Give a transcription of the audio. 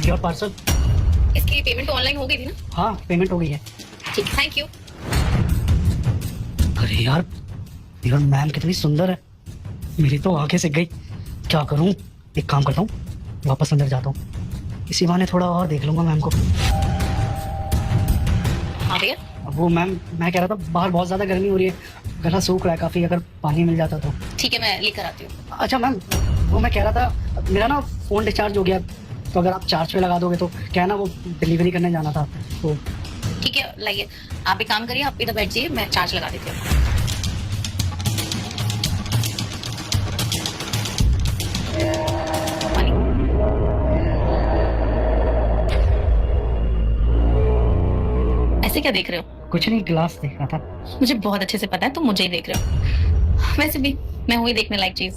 Your parcel. इसकी payment तो online हो गई थी ना? हाँ पेमेंट हो गई है। ठीक, थैंक यू। अरे यार यार मैम कितनी सुंदर है, मेरी तो आंखें सिक गई। क्या करूं, एक काम करता हूँ, वापस अंदर जाता हूँ, इसी बहाने थोड़ा और देख लूंगा मैम को। हाँ भैया। वो मैम मैं कह रहा था बाहर बहुत ज्यादा गर्मी हो रही है, गला सूख रहा है काफी, अगर पानी मिल जाता तो। ठीक है, मैं लेकर आती हूँ। अच्छा मैम, वो मैं कह रहा था मेरा ना फोन डिस्चार्ज हो गया, तो अगर आप चार्ज पे लगा दोगे तो क्या है ना, वो डिलीवरी करने जाना था तो। ठीक है, लाइए। आप एक काम करिए, आप इधर बैठ जाइए, मैं चार्ज लगा देती हूँ। पानी। ऐसे क्या देख रहे हो? कुछ नहीं, गिलास देख रहा था। मुझे बहुत अच्छे से पता है तुम मुझे ही देख रहे हो। वैसे भी मैं हुई देखने लायक चीज।